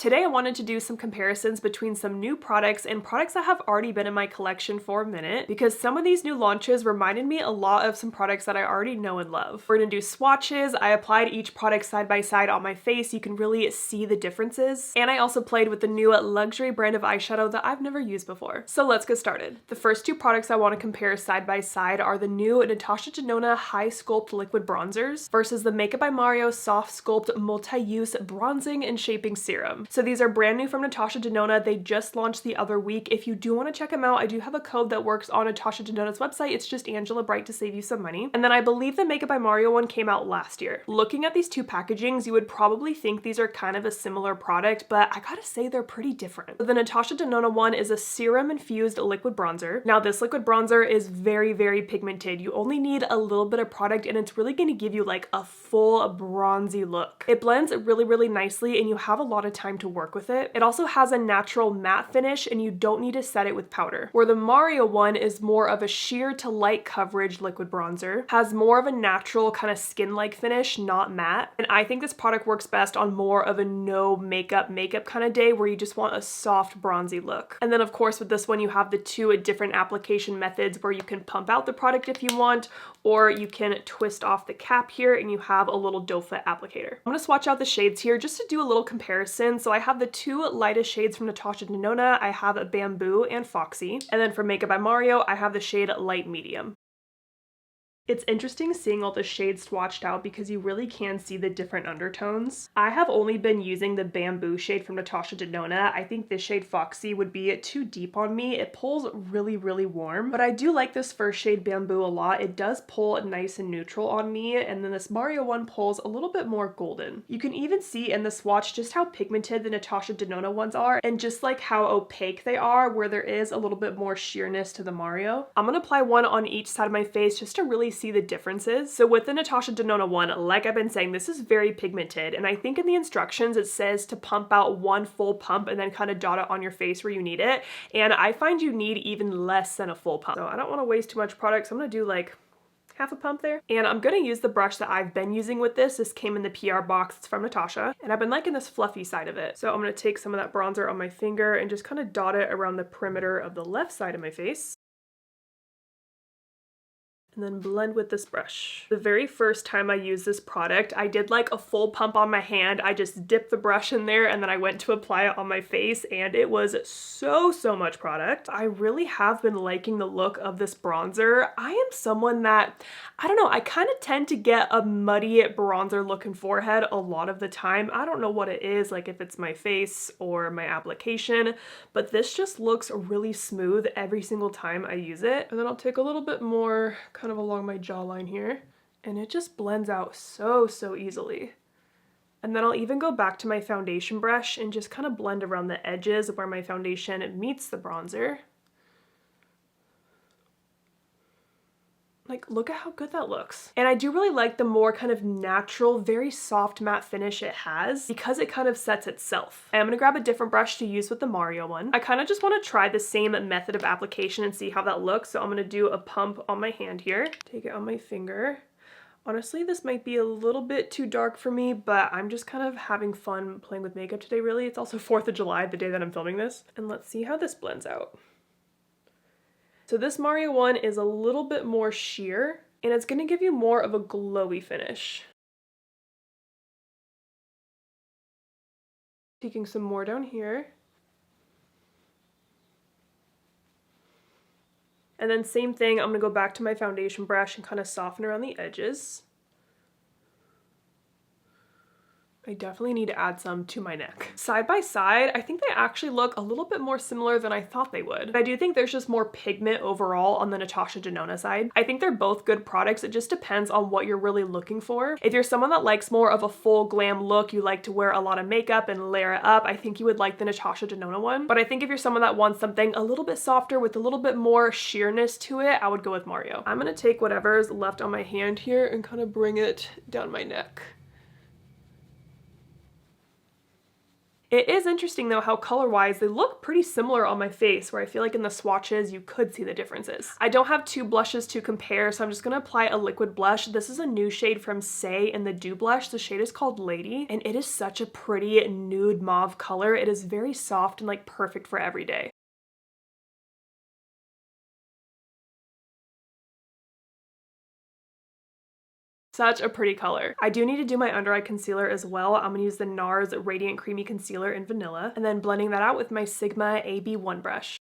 Today I wanted to do some comparisons between some new products and products that have already been in my collection for a minute, because some of these new launches reminded me a lot of some products that I already know and love. We're gonna do swatches. I applied each product side by side on my face. You can really see the differences. And I also played with the new luxury brand of eyeshadow that I've never used before. So let's get started. The first two products I want to compare side by side are the new Natasha Denona High Sculpt Liquid Bronzers versus the Makeup by Mario Soft Sculpt Multi-Use Bronzing and Shaping Serum. So these are brand new from Natasha Denona. They just launched the other week. If you do want to check them out, I do have a code that works on Natasha Denona's website. It's just ANGELABRIGHT to save you some money. And then I believe the Makeup by Mario one came out last year. Looking at these two packagings, you would probably think these are kind of a similar product, but I gotta say they're pretty different. The Natasha Denona one is a serum infused liquid bronzer. Now this liquid bronzer is very, very pigmented. You only need a little bit of product and it's really gonna give you like a full bronzy look. It blends really, really nicely and you have a lot of time to work with it. It also has a natural matte finish and you don't need to set it with powder. Where the Mario one is more of a sheer to light coverage liquid bronzer, has more of a natural kind of skin-like finish, not matte. And I think this product works best on more of a no makeup kind of day where you just want a soft bronzy look. And then of course with this one you have the two different application methods where you can pump out the product if you want, or you can twist off the cap here and you have a little doe foot applicator. I'm gonna swatch out the shades here just to do a little comparison. So I have the two lightest shades from Natasha Denona. I have a Bamboo and Foxy. And then for Makeup by Mario, I have the shade Light Medium. It's interesting seeing all the shades swatched out because you really can see the different undertones. I have only been using the Bamboo shade from Natasha Denona. I think this shade Foxy would be too deep on me. It pulls really, really warm, but I do like this first shade Bamboo a lot. It does pull nice and neutral on me, and then this Mario one pulls a little bit more golden. You can even see in the swatch just how pigmented the Natasha Denona ones are and just like how opaque they are, where there is a little bit more sheerness to the Mario. I'm gonna apply one on each side of my face just to really see the differences. So with the Natasha Denona one, like I've been saying, this is very pigmented, and I think in the instructions it says to pump out one full pump and then kind of dot it on your face where you need it, and I find you need even less than a full pump. So I don't want to waste too much product, so I'm gonna do like half a pump there. And I'm gonna use the brush that I've been using with this. This came in the PR box. It's from Natasha, and I've been liking this fluffy side of it. So I'm gonna take some of that bronzer on my finger and just kind of dot it around the perimeter of the left side of my face. And then blend with this brush. The very first time I used this product, I did like a full pump on my hand. I just dipped the brush in there and then I went to apply it on my face, and it was so much product. I really have been liking the look of this bronzer. I am someone that, I don't know, I kind of tend to get a muddy bronzer looking forehead a lot of the time. I don't know what it is, like if it's my face or my application, but this just looks really smooth every single time I use it. And then I'll take a little bit more kind of along my jawline here, and it just blends out so easily. And then I'll even go back to my foundation brush and just kind of blend around the edges where my foundation meets the bronzer. Like, look at how good that looks. And I do really like the more kind of natural, very soft matte finish it has because it kind of sets itself. And I'm gonna grab a different brush to use with the Mario one. I kind of just want to try the same method of application and see how that looks. So I'm gonna do a pump on my hand here, take it on my finger. Honestly, this might be a little bit too dark for me, but I'm just kind of having fun playing with makeup today, really. It's also 4th of July, the day that I'm filming this. And let's see how this blends out. So this Mario one is a little bit more sheer, and it's gonna give you more of a glowy finish. Taking some more down here. And then same thing, I'm gonna go back to my foundation brush and kind of soften around the edges. I definitely need to add some to my neck. Side by side, I think they actually look a little bit more similar than I thought they would. I do think there's just more pigment overall on the Natasha Denona side. I think they're both good products. It just depends on what you're really looking for. If you're someone that likes more of a full glam look, you like to wear a lot of makeup and layer it up, I think you would like the Natasha Denona one. But I think if you're someone that wants something a little bit softer with a little bit more sheerness to it, I would go with Mario. I'm gonna take whatever's left on my hand here and kind of bring it down my neck. It is interesting though how color-wise they look pretty similar on my face, where I feel like in the swatches you could see the differences. I don't have two blushes to compare, so I'm just gonna apply a liquid blush. This is a new shade from Saie in the Dew Blush. The shade is called Lady, and it is such a pretty nude mauve color. It is very soft and like perfect for every day. Such a pretty color. I do need to do my under eye concealer as well. I'm gonna use the NARS Radiant Creamy Concealer in Vanilla, and then blending that out with my Sigma AB1 brush.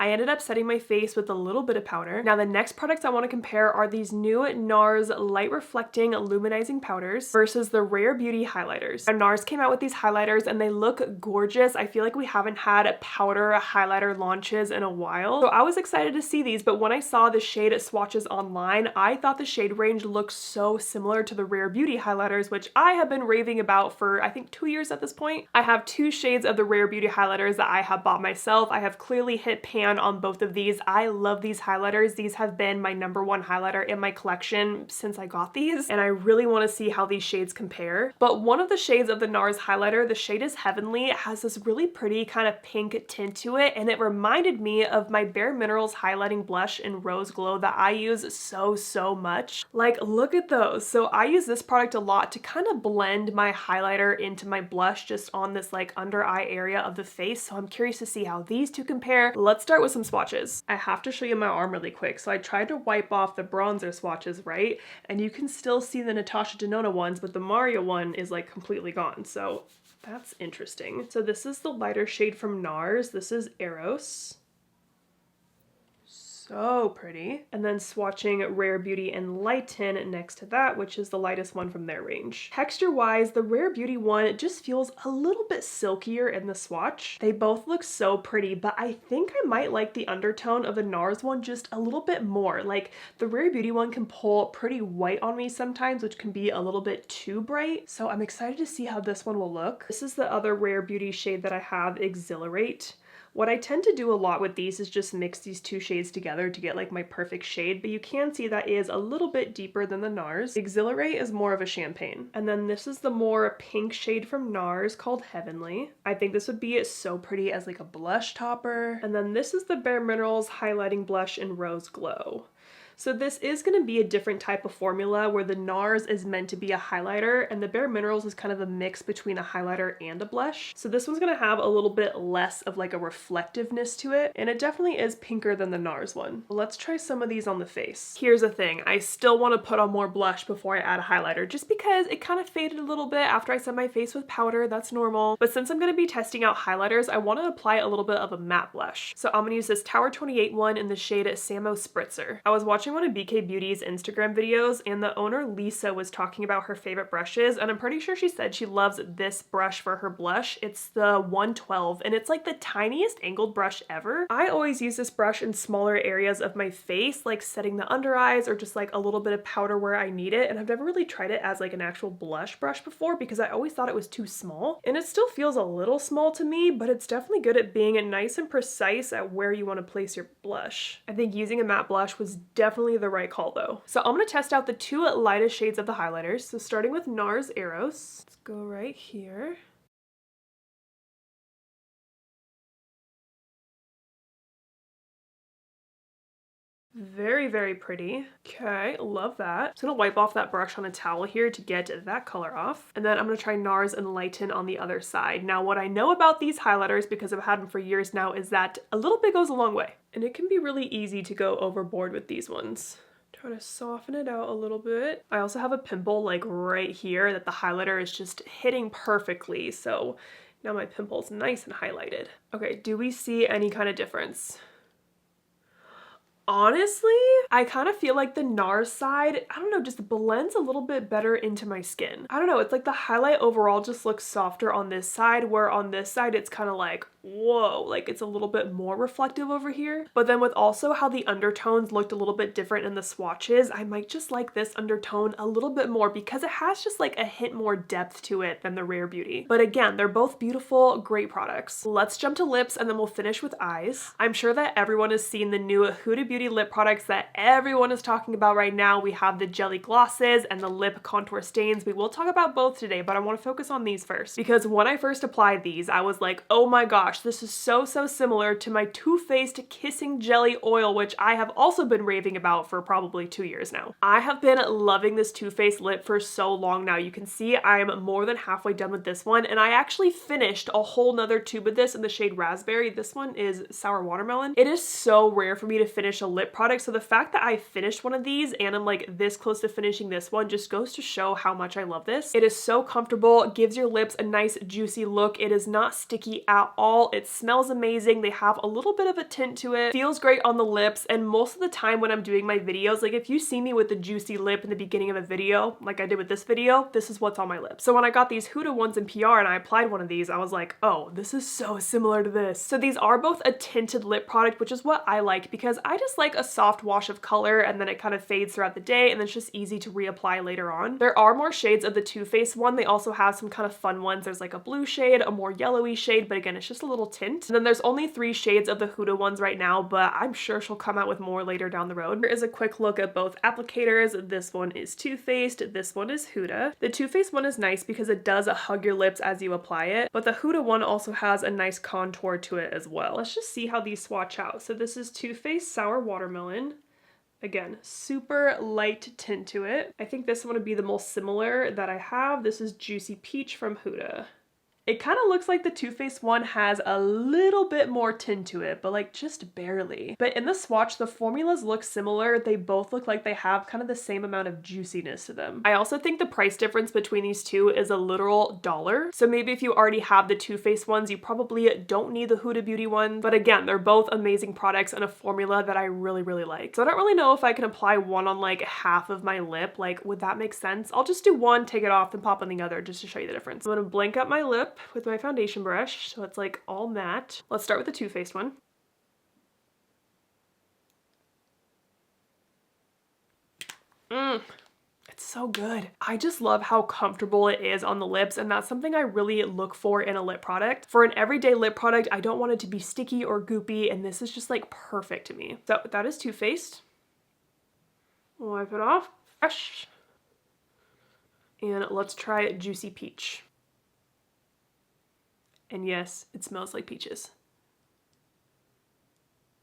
I ended up setting my face with a little bit of powder. Now the next products I want to compare are these new NARS Light Reflecting Luminizing Powders versus the Rare Beauty highlighters. Now, NARS came out with these highlighters and they look gorgeous. I feel like we haven't had powder highlighter launches in a while, so I was excited to see these, but when I saw the shade swatches online, I thought the shade range looked so similar to the Rare Beauty highlighters, which I have been raving about for I think 2 years at this point. I have 2 shades of the Rare Beauty highlighters that I have bought myself. I have clearly hit pan on both of these. I love these highlighters. These have been my #1 highlighter in my collection since I got these, and I really want to see how these shades compare. But one of the shades of the NARS highlighter, the shade is Heavenly. It has this really pretty kind of pink tint to it, and it reminded me of my bareMinerals highlighting blush in Rose Glow that I use so much. Like, look at those. So I use this product a lot to kind of blend my highlighter into my blush just on this like under eye area of the face. So I'm curious to see how these two compare. Let's start with some swatches. I have to show you my arm really quick. So I tried to wipe off the bronzer swatches, right? And you can still see the Natasha Denona ones, but the Mario one is like completely gone. So that's interesting. So this is the lighter shade from NARS. This is Eros. So pretty. And then swatching Rare Beauty and Lighten next to that, which is the lightest one from their range. Texture-wise, the Rare Beauty one just feels a little bit silkier in the swatch. They both look so pretty, but I think I might like the undertone of the NARS one just a little bit more. Like, the Rare Beauty one can pull pretty white on me sometimes, which can be a little bit too bright. So I'm excited to see how this one will look. This is the other Rare Beauty shade that I have, Exhilarate. What I tend to do a lot with these is just mix these 2 shades together to get like my perfect shade, but you can see that is a little bit deeper than the NARS. Exhilarate is more of a champagne. And then this is the more pink shade from NARS called Heavenly. I think this would be so pretty as like a blush topper. And then this is the bareMinerals Highlighting Blush in Rose Glow. So this is going to be a different type of formula where the NARS is meant to be a highlighter and the bareMinerals is kind of a mix between a highlighter and a blush. So this one's going to have a little bit less of like a reflectiveness to it, and it definitely is pinker than the NARS one. Let's try some of these on the face. Here's the thing, I still want to put on more blush before I add a highlighter just because it kind of faded a little bit after I set my face with powder. That's normal. But since I'm going to be testing out highlighters, I want to apply a little bit of a matte blush. So I'm going to use this Tower 28 one in the shade Samo Spritzer. I was watching one of BK Beauty's Instagram videos and the owner Lisa was talking about her favorite brushes, and I'm pretty sure she said she loves this brush for her blush. It's the 112 and it's like the tiniest angled brush ever. I always use this brush in smaller areas of my face, like setting the under eyes or just like a little bit of powder where I need it, and I've never really tried it as like an actual blush brush before because I always thought it was too small, and it still feels a little small to me, but it's definitely good at being nice and precise at where you want to place your blush. I think using a matte blush was definitely the right call though. So I'm going to test out the 2 lightest shades of the highlighters. So starting with NARS Eros. Let's go right here. Very pretty. Okay, love that. I'm just gonna wipe off that brush on a towel here to get that color off. And then I'm gonna try NARS and Lighten on the other side. Now, what I know about these highlighters, because I've had them for years now, is that a little bit goes a long way. And it can be really easy to go overboard with these ones. Try to soften it out a little bit. I also have a pimple like right here that the highlighter is just hitting perfectly. So now my pimple's nice and highlighted. Okay, do we see any kind of difference? Honestly, I kind of feel like the NARS side, I don't know, just blends a little bit better into my skin. I don't know, it's like the highlight overall just looks softer on this side, where on this side it's kind of like whoa, like it's a little bit more reflective over here. But then with also how the undertones looked a little bit different in the swatches, I might just like this undertone a little bit more because it has just like a hint more depth to it than the Rare Beauty. But again, they're both beautiful, great products. Let's jump to lips and then we'll finish with eyes. I'm sure that everyone has seen the new Huda Beauty lip products that everyone is talking about right now. We have the jelly glosses and the lip contour stains. We will talk about both today, but I want to focus on these first because when I first applied these, I was like, oh my gosh, this is so similar to my Too Faced Kissing Jelly Oil, which I have also been raving about for probably 2 years now. I have been loving this Too Faced lip for so long now. You can see I'm more than halfway done with this one, and I actually finished a whole nother tube of this in the shade Raspberry. This one is Sour Watermelon. It is so rare for me to finish a lip product, so the fact that I finished one of these and I'm like this close to finishing this one just goes to show how much I love this. It is so comfortable, gives your lips a nice juicy look. It is not sticky at all. It smells amazing. They have a little bit of a tint to it. Feels great on the lips, and most of the time when I'm doing my videos, like if you see me with a juicy lip in the beginning of a video, like I did with this video, this is what's on my lips. So when I got these Huda ones in PR and I applied one of these, I was like, oh, this is so similar to this. So these are both a tinted lip product, which is what I like because I just like a soft wash of color and then it kind of fades throughout the day and then it's just easy to reapply later on. There are more shades of the Too Faced one. They also have some kind of fun ones. There's like a blue shade, a more yellowy shade, but again, it's just a little tint. And then there's only 3 shades of the Huda ones right now, but I'm sure she'll come out with more later down the road. Here is a quick look at both applicators. This one is Too Faced, this one is Huda. The Too Faced one is nice because it does hug your lips as you apply it, but the Huda one also has a nice contour to it as well. Let's just see how these swatch out. So this is Too Faced Sour Watermelon. Again, super light tint to it. I think this one would be the most similar that I have. This is Juicy Peach from Huda. It kind of looks like the Too Faced one has a little bit more tint to it, but like just barely. But in the swatch, the formulas look similar. They both look like they have kind of the same amount of juiciness to them. I also think the price difference between these two is a literal $1. So maybe if you already have the Too Faced ones, you probably don't need the Huda Beauty one. But again, they're both amazing products and a formula that I really like. So I don't really know if I can apply one on like half of my lip. Like, would that make sense? I'll just do one, take it off, then pop on the other just to show you the difference. I'm gonna blink up my lip with my foundation brush so it's like all matte. Let's start with the Too Faced one. It's so good. I just love how comfortable it is on the lips, and that's something I really look for in a lip product. For an everyday lip product, I don't want it to be sticky or goopy, and this is just like perfect to me. So that is Too Faced. Wipe it off. Fresh. And let's try Juicy Peach. And yes, it smells like peaches.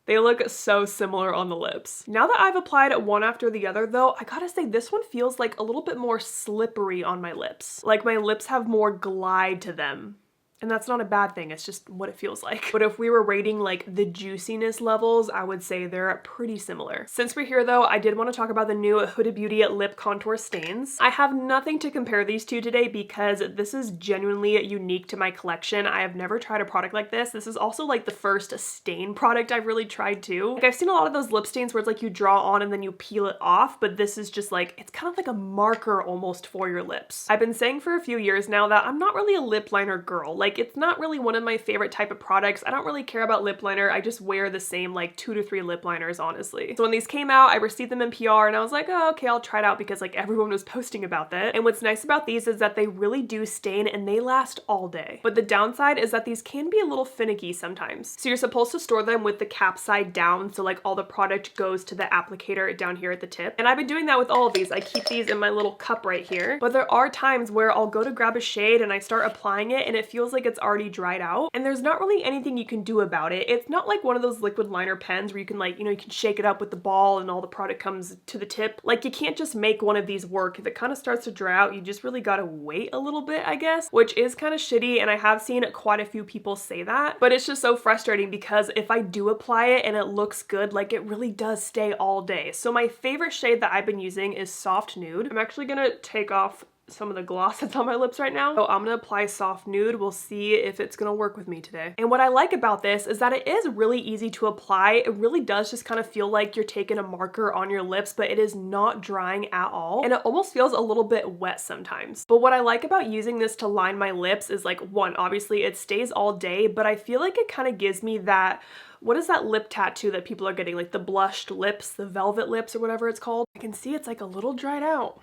They look so similar on the lips. Now that I've applied one after the other though, I gotta say this one feels like a little bit more slippery on my lips. Like my lips have more glide to them. And that's not a bad thing, it's just what it feels like. But if we were rating like the juiciness levels, I would say they're pretty similar. Since we're here though, I did want to talk about the new Huda Beauty lip contour stains. I have nothing to compare these two today because this is genuinely unique to my collection. I have never tried a product like this. This is also like the first stain product I've really tried too. Like I've seen a lot of those lip stains where it's like you draw on and then you peel it off, but this is just like, it's kind of like a marker almost for your lips. I've been saying for a few years now that I'm not really a lip liner girl. Like it's not really one of my favorite type of products. I don't really care about lip liner. I just wear the same like 2 to 3 lip liners, honestly. So when these came out, I received them in PR and I was like, oh, okay, I'll try it out because like everyone was posting about that. And what's nice about these is that they really do stain and they last all day. But the downside is that these can be a little finicky sometimes. So you're supposed to store them with the cap side down. So like all the product goes to the applicator down here at the tip. And I've been doing that with all of these. I keep these in my little cup right here. But there are times where I'll go to grab a shade and I start applying it and it feels like it's already dried out and there's not really anything you can do about it. It's not like one of those liquid liner pens where you can like, you know, you can shake it up with the ball and all the product comes to the tip. Like you can't just make one of these work. If it kind of starts to dry out, you just really gotta wait a little bit, I guess, which is kind of shitty. And I have seen quite a few people say that, but it's just so frustrating because if I do apply it and it looks good, like it really does stay all day. So my favorite shade that I've been using is Soft Nude. I'm actually gonna take off some of the gloss that's on my lips right now. So I'm gonna apply soft nude. We'll see if it's gonna work with me today. And what I like about this is that it is really easy to apply. It really does just kind of feel like you're taking a marker on your lips, but it is not drying at all. And it almost feels a little bit wet sometimes. But what I like about using this to line my lips is like, one, obviously it stays all day, but I feel like it kind of gives me that, what is that lip tattoo that people are getting? Like the blushed lips, the velvet lips or whatever it's called. I can see it's like a little dried out.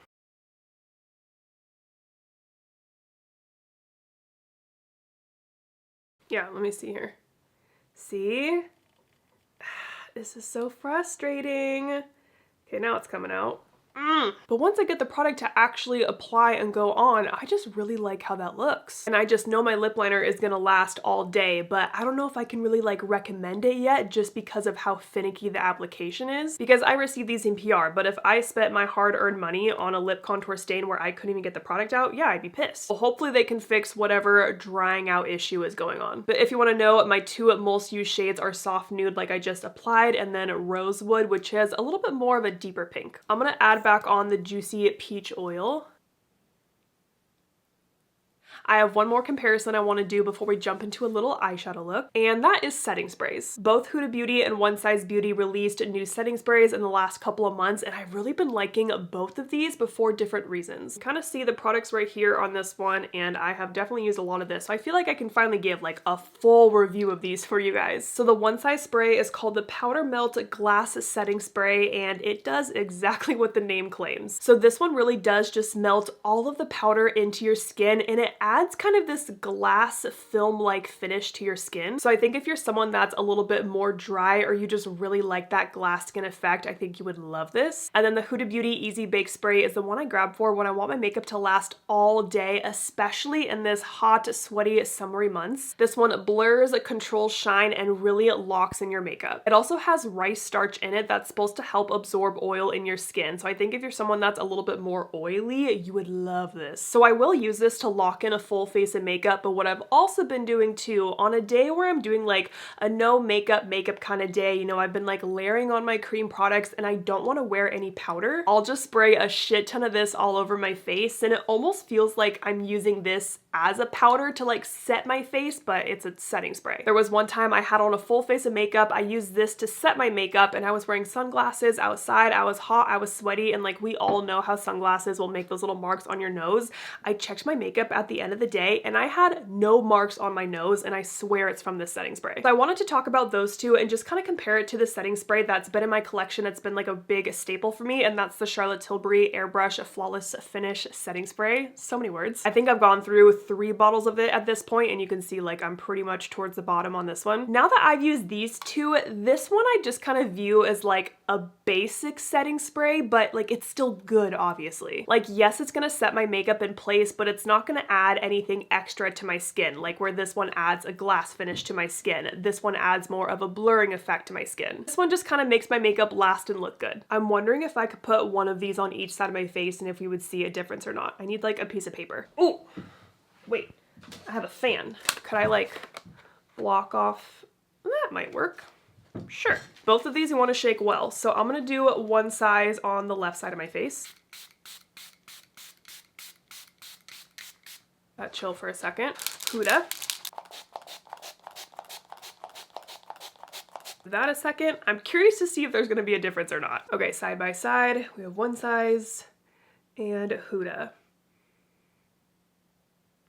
Yeah, let me see here. See? This is so frustrating. Okay, now it's coming out. But once I get the product to actually apply and go on, I just really like how that looks. And I just know my lip liner is gonna last all day, but I don't know if I can really like recommend it yet just because of how finicky the application is. Because I received these in PR, but if I spent my hard-earned money on a lip contour stain where I couldn't even get the product out, yeah, I'd be pissed. Well, hopefully they can fix whatever drying out issue is going on. But if you wanna know, my two most used shades are soft nude like I just applied, and then rosewood, which has a little bit more of a deeper pink. I'm gonna add back on the juicy peach oil. I have one more comparison I want to do before we jump into a little eyeshadow look, and that is setting sprays. Both Huda Beauty and One Size Beauty released new setting sprays in the last couple of months, and I've really been liking both of these, but for different reasons. You kind of see the products right here on this one, and I have definitely used a lot of this, so I feel like I can finally give like a full review of these for you guys. So the One Size spray is called the Powder Melt Glass Setting Spray, and it does exactly what the name claims. So this one really does just melt all of the powder into your skin, and it adds kind of this glass film-like finish to your skin. So I think if you're someone that's a little bit more dry or you just really like that glass skin effect, I think you would love this. And then the Huda Beauty Easy Bake Spray is the one I grab for when I want my makeup to last all day, especially in this hot, sweaty, summery months. This one blurs, controls shine, and really locks in your makeup. It also has rice starch in it that's supposed to help absorb oil in your skin. So I think if you're someone that's a little bit more oily, you would love this. So I will use this to lock in a full face of makeup, but what I've also been doing too, on a day where I'm doing like a no makeup kind of day, you know, I've been like layering on my cream products and I don't want to wear any powder, I'll just spray a shit ton of this all over my face, and it almost feels like I'm using this as a powder to like set my face, but it's a setting spray. There was one time I had on a full face of makeup, I used this to set my makeup, and I was wearing sunglasses outside, I was hot, I was sweaty, and like we all know how sunglasses will make those little marks on your nose. I checked my makeup at the end of the day and I had no marks on my nose, and I swear it's from this setting spray. So I wanted to talk about those two and just kind of compare it to the setting spray that's been in my collection. It's been like a big staple for me, and that's the Charlotte Tilbury Airbrush Flawless Finish Setting Spray. So many words. I think I've gone through 3 bottles of it at this point, and you can see like I'm pretty much towards the bottom on this one. Now that I've used these two, this one I just kind of view as like a basic setting spray, but like it's still good, obviously. Like yes, it's gonna set my makeup in place, but it's not gonna add anything extra to my skin, like where this one adds a glass finish to my skin. This one adds more of a blurring effect to my skin. This one just kind of makes my makeup last and look good. I'm wondering if I could put one of these on each side of my face and if we would see a difference or not. I need like a piece of paper. Oh, wait, I have a fan. Could I like block off? That might work. Sure. Both of these you want to shake well. So I'm gonna do one size on the left side of my face. That chill for a second. Huda. That a second. I'm curious to see if there's gonna be a difference or not. Okay, side by side, we have one size and Huda.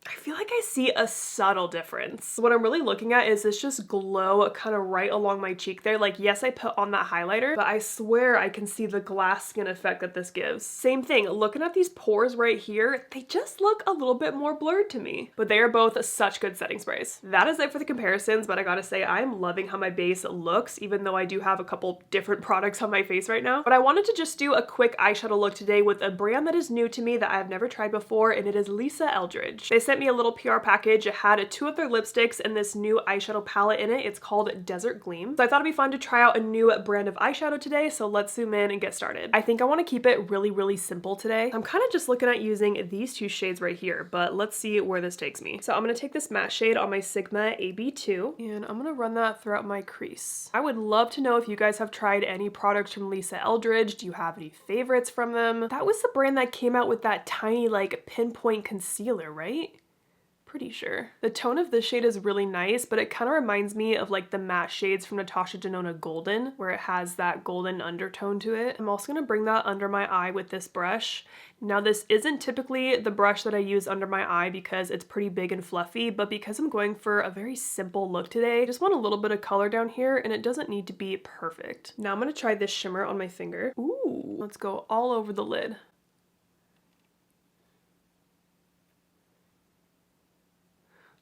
I feel like I see a subtle difference. What I'm really looking at is this just glow kind of right along my cheek there. Like, yes, I put on that highlighter, but I swear I can see the glass skin effect that this gives. Same thing, looking at these pores right here, they just look a little bit more blurred to me, but they are both such good setting sprays. That is it for the comparisons, but I gotta say, I'm loving how my base looks, even though I do have a couple different products on my face right now. But I wanted to just do a quick eyeshadow look today with a brand that is new to me that I've never tried before, and it is Eldridge. They sent me a little PR package. It had 2 of their lipsticks and this new eyeshadow palette in it. It's called Desert Gleam. So I thought it'd be fun to try out a new brand of eyeshadow today, so let's zoom in and get started. I think I want to keep it really simple today. I'm kind of just looking at using these 2 shades right here, but let's see where this takes me. So I'm going to take this matte shade on my Sigma AB2, and I'm going to run that throughout my crease. I would love to know if you guys have tried any products from Lisa Eldridge. Do you have any favorites from them? That was the brand that came out with that tiny like pinpoint concealer, right? Pretty sure. The tone of this shade is really nice, but it kind of reminds me of like the matte shades from Natasha Denona Golden, where it has that golden undertone to it. I'm also going to bring that under my eye with this brush. Now this isn't typically the brush that I use under my eye because it's pretty big and fluffy, but because I'm going for a very simple look today, I just want a little bit of color down here and it doesn't need to be perfect. Now I'm going to try this shimmer on my finger. Ooh, let's go all over the lid.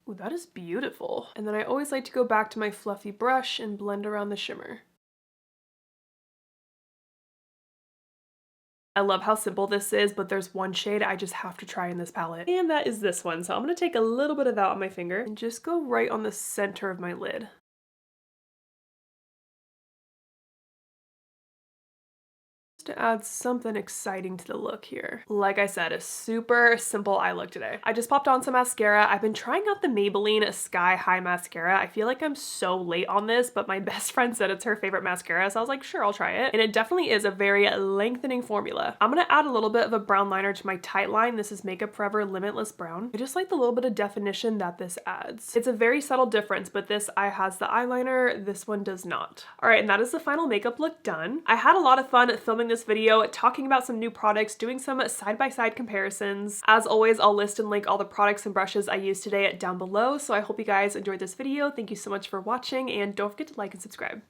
Ooh, that is beautiful. And then I always like to go back to my fluffy brush and blend around the shimmer. I love how simple this is, but there's one shade I just have to try in this palette, and that is this one. So I'm gonna take a little bit of that on my finger and just go right on the center of my lid. To add something exciting to the look here. Like I said, a super simple eye look today. I just popped on some mascara. I've been trying out the Maybelline Sky High mascara. I feel like I'm so late on this, but my best friend said it's her favorite mascara, so I was like, sure, I'll try it. And it definitely is a very lengthening formula. I'm gonna add a little bit of a brown liner to my tight line. This is Makeup Forever Limitless Brown. I just like the little bit of definition that this adds. It's a very subtle difference, but this eye has the eyeliner, this one does not. All right, and that is the final makeup look done. I had a lot of fun filming this video, talking about some new products, doing some side-by-side comparisons. As always, I'll list and link all the products and brushes I used today down below, so I hope you guys enjoyed this video. Thank you so much for watching, and don't forget to like and subscribe.